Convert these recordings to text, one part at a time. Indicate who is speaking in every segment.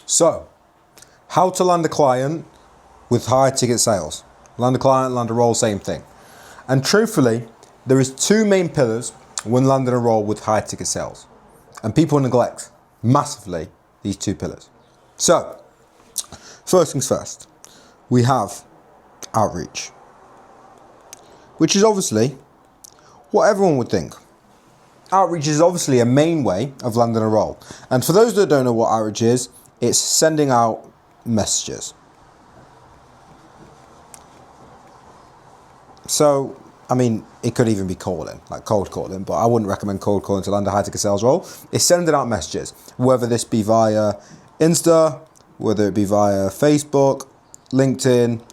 Speaker 1: So, how to land a client with high ticket sales. Land a client, land a role, same thing. And truthfully, there is two main pillars when landing a role with high ticket sales. And people neglect massively these two pillars. So, first things first, we have outreach, which is obviously what everyone would think. Outreach is obviously a main way of landing a role. And for those that don't know what outreach is, it's sending out messages. So, I mean, it could even be calling, like cold calling, but I wouldn't recommend cold calling to land a high ticket sales role. It's sending out messages, whether this be via Insta, whether it be via Facebook, LinkedIn.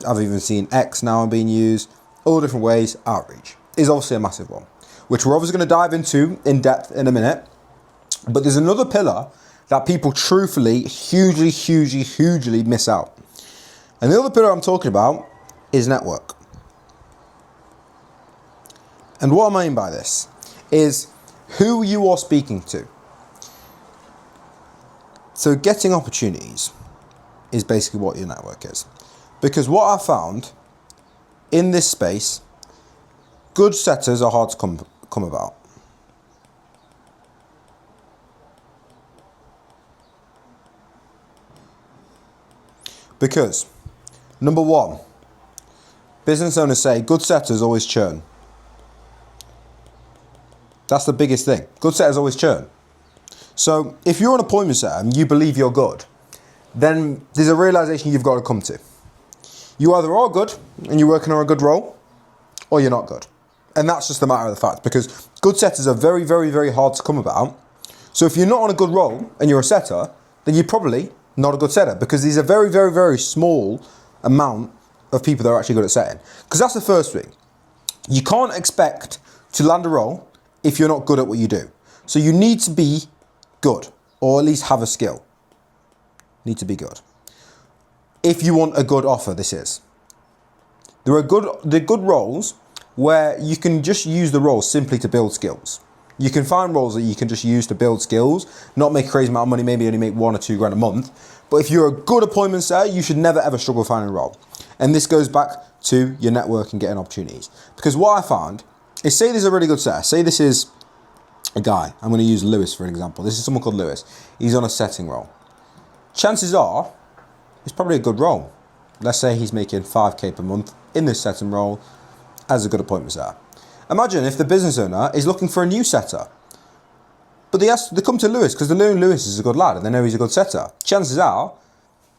Speaker 1: I've even seen X now being used. All different ways. Outreach is obviously a massive one, which we're obviously going to dive into in depth in a minute. But there's another pillar that people truthfully hugely miss out. And the other pillar I'm talking about is network. And what I mean by this is who you are speaking to. So getting opportunities is basically what your network is. Because what I found in this space, good setters are hard to come about. Because, number one, business owners say good setters always churn. That's the biggest thing. Good setters always churn. So if you're an appointment setter and you believe you're good, then there's a realization you've got to come to. You either are good and you're working on a good role, or you're not good. And that's just a matter of the fact, because good setters are very hard to come about. So if you're not on a good role and you're a setter, then you're probably not a good setter, because there's a very small amount of people that are actually good at setting. Because that's the first thing. You can't expect to land a role if you're not good at what you do. So you need to be good, or at least have a skill. Need to be good. If you want a good offer, this is. There are good roles where you can just use the role simply to build skills. You can find roles that you can just use to build skills, not make a crazy amount of money, maybe only make $1 or $2 a month. But if you're a good appointment setter, you should never ever struggle finding a role. And this goes back to your network and getting opportunities. Because what I found is, say there's a really good setter. Say this is a guy. I'm going to use Lewis for an example. This is someone called Lewis. He's on a setting role. Chances are, it's probably a good role. Let's say he's making 5k per month in this setting role as a good appointment setter. Imagine if the business owner is looking for a new setter, but they come to Lewis because they know Lewis is a good lad and they know he's a good setter. Chances are,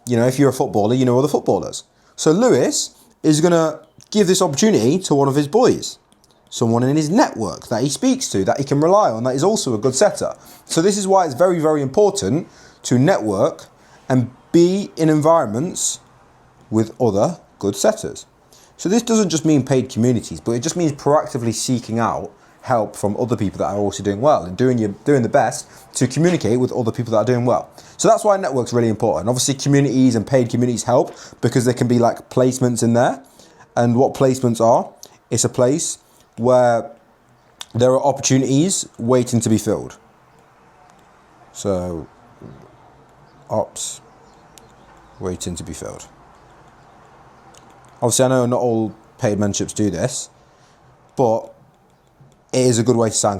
Speaker 1: if you're a footballer, you know other footballers. So Lewis is going to give this opportunity to one of his boys, someone in his network that he speaks to, that he can rely on, that is also a good setter. So this is why it's very important to network and be in environments with other good setters. So this doesn't just mean paid communities, but it just means proactively seeking out help from other people that are also doing well, and doing the best to communicate with other people that are doing well. So that's why network's really important. Obviously communities and paid communities help, because there can be like placements in there. And what placements are, it's a place where there are opportunities waiting to be filled. So ops waiting to be filled. Obviously, I know not all paid mentorships do this, but it is a good way to find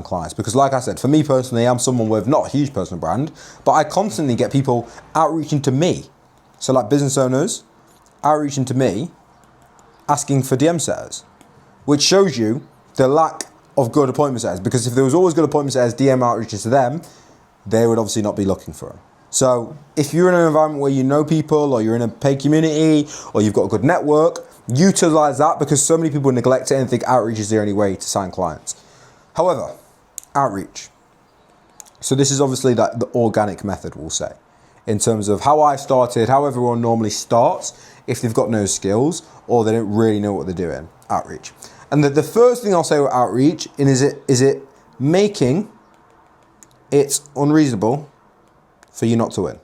Speaker 1: clients. Because like I said, for me personally, I'm someone with not a huge personal brand, but I constantly get people outreaching to me. So like business owners outreaching to me, asking for DM setters, which shows you the lack of good appointment setters. Because if there was always good appointment setters, DM outreaches to them, they would obviously not be looking for them. So if you're in an environment where you know people, or you're in a paid community, or you've got a good network, utilize that, because so many people neglect it and think outreach is the only way to sign clients. However, outreach. So this is obviously like the organic method, we'll say, in terms of how I started, how everyone normally starts if they've got no skills or they don't really know what they're doing. Outreach. And the first thing I'll say with outreach is it making it unreasonable for you not to win.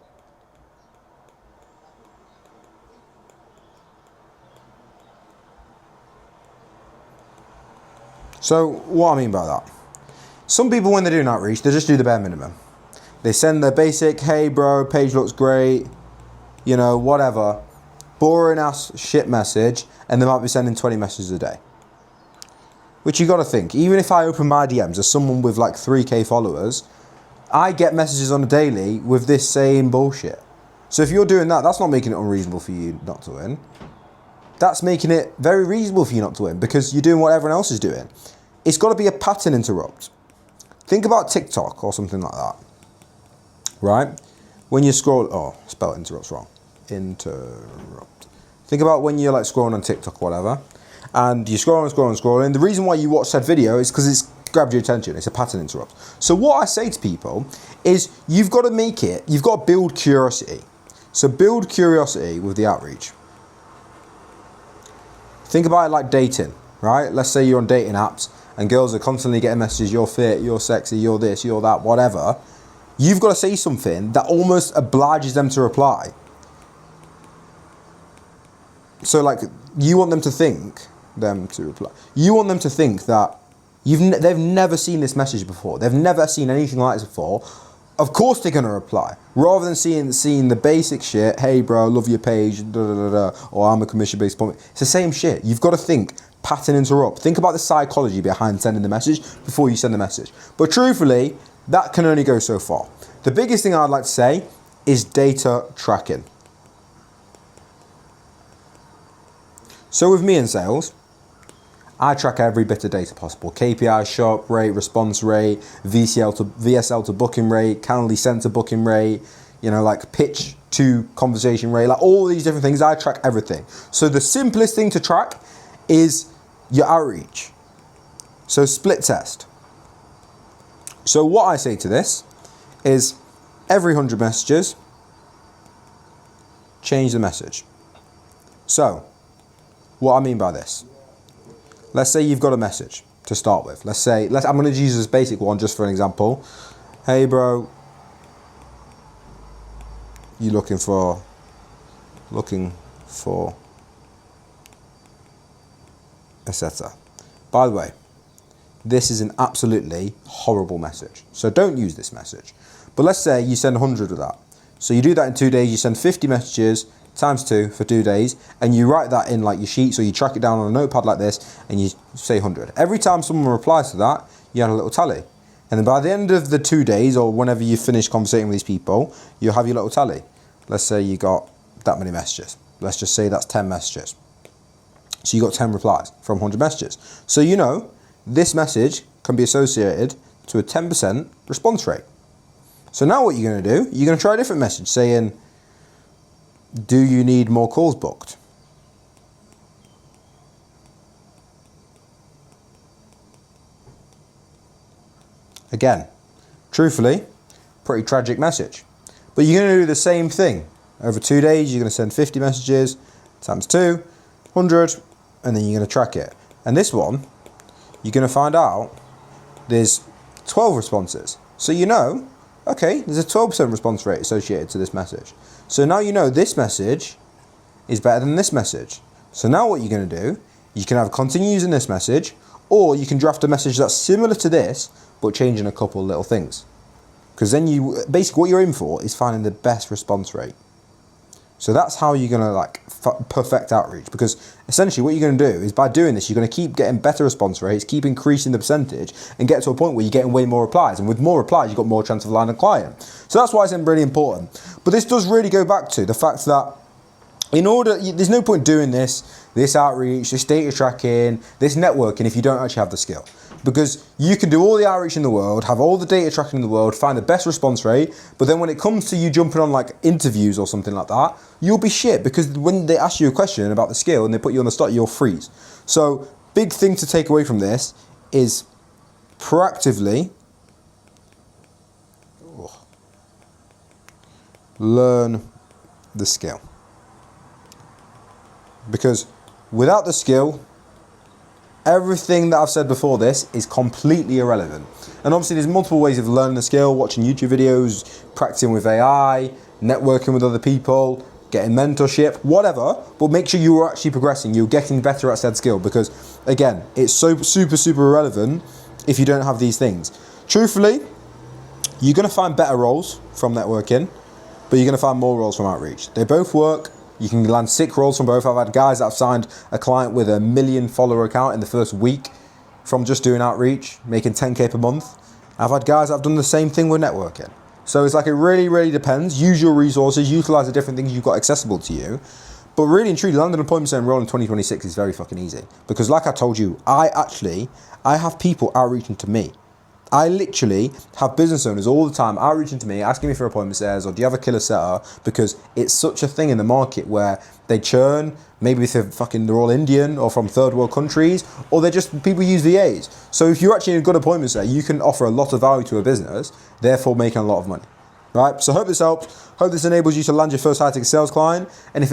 Speaker 1: So what I mean by that, some people when they're doing outreach, they just do the bare minimum. They send their basic, hey bro, page looks great, you know, whatever. Boring ass shit message, and they might be sending 20 messages a day. Which you got to think, even if I open my DMs as someone with like 3k followers, I get messages on a daily with this same bullshit. So if you're doing that, that's not making it unreasonable for you not to win. That's making it very reasonable for you not to win, because you're doing what everyone else is doing. It's got to be a pattern interrupt. Think about TikTok or something like that, right? When you scroll, oh, spell interrupts wrong. Interrupt. Think about when you're like scrolling on TikTok or whatever, and you're scrolling. The reason why you watch that video is because it's grabbed your attention. It's a pattern interrupt. So what I say to people is, you've got to build curiosity. So build curiosity with the outreach. Think about it like dating, right? Let's say you're on dating apps and girls are constantly getting messages, you're fit, you're sexy, you're this, you're that, whatever. You've got to say something that almost obliges them to reply. So like, you want them to think that they've never seen this message before. They've never seen anything like this before. Of course they're going to reply. Rather than seeing the basic shit, hey bro, love your page, or I'm a commission-based appointment. It's the same shit. You've got to think, pattern interrupt. Think about the psychology behind sending the message before you send the message. But truthfully, that can only go so far. The biggest thing I'd like to say is data tracking. So with me in sales, I track every bit of data possible. KPI, shop rate, response rate, VSL to booking rate, Calendly sent to booking rate, you know, like pitch to conversation rate, like all these different things. I track everything. So the simplest thing to track is your outreach. So split test. So what I say to this is, every 100 messages, change the message. So what I mean by this, let's say you've got a message to start with. I'm going to use this basic one just for an example. Hey bro, you looking for, etc. By the way, this is an absolutely horrible message. So don't use this message. But let's say you send 100 of that. So you do that in 2 days, you send 50 messages, times 2 for 2 days, and you write that in like your sheets, or you track it down on a notepad like this, and you say 100. Every time someone replies to that, you add a little tally. And then by the end of the 2 days, or whenever you finish conversating with these people, you'll have your little tally. Let's say you got that many messages. Let's just say that's 10 messages. So you got 10 replies from 100 messages. So you know, this message can be associated to a 10% response rate. So now what you're going to do, you're going to try a different message saying, do you need more calls booked? Again, truthfully, pretty tragic message. But you're going to do the same thing. Over 2 days, you're going to send 50 messages, times 2, 100, and then you're going to track it. And this one, you're going to find out there's 12 responses. So you know, okay, there's a 12% response rate associated to this message. So now you know this message is better than this message. So now what you're going to do, you can either continue using this message, or you can draft a message that's similar to this, but changing a couple of little things. Because then basically what you're aiming for is finding the best response rate. So that's how you're going to like perfect outreach, because essentially what you're going to do is, by doing this, you're going to keep getting better response rates, keep increasing the percentage, and get to a point where you're getting way more replies. And with more replies, you've got more chance of landing a client. So that's why it's really important. But this does really go back to the fact that there's no point doing this outreach, this data tracking, this networking if you don't actually have the skill. Because you can do all the outreach in the world, have all the data tracking in the world, find the best response rate, but then when it comes to you jumping on like interviews or something like that, you'll be shit, because when they ask you a question about the skill and they put you on the spot, you'll freeze. So big thing to take away from this is proactively learn the skill. Because without the skill, everything that I've said before this is completely irrelevant. And obviously there's multiple ways of learning the skill: watching YouTube videos, practicing with AI, networking with other people, getting mentorship, whatever. But make sure you're actually progressing, you're getting better at said skill, because again, it's so super irrelevant if you don't have these things. Truthfully, You're going to find better roles from networking, but you're going to find more roles from outreach. They both work. You can land sick roles from both. I've had guys that have signed a client with a 1 million follower account in the first week from just doing outreach, making 10K per month. I've had guys that have done the same thing with networking. So it's like, it really, really depends. Use your resources, utilize the different things you've got accessible to you. But really and truly, landing an appointment center role in 2026 is very fucking easy. Because like I told you, I have people outreaching to me. I literally have business owners all the time outreaching to me, asking me for appointment setters, or do you have a killer setter? Because it's such a thing in the market where they churn, maybe they're all Indian or from third world countries, or they're just, people use VAs. So if you're actually in a good appointment setter, you can offer a lot of value to a business, therefore making a lot of money. Right? So hope this helps. Hope this enables you to land your first high ticket sales client. And if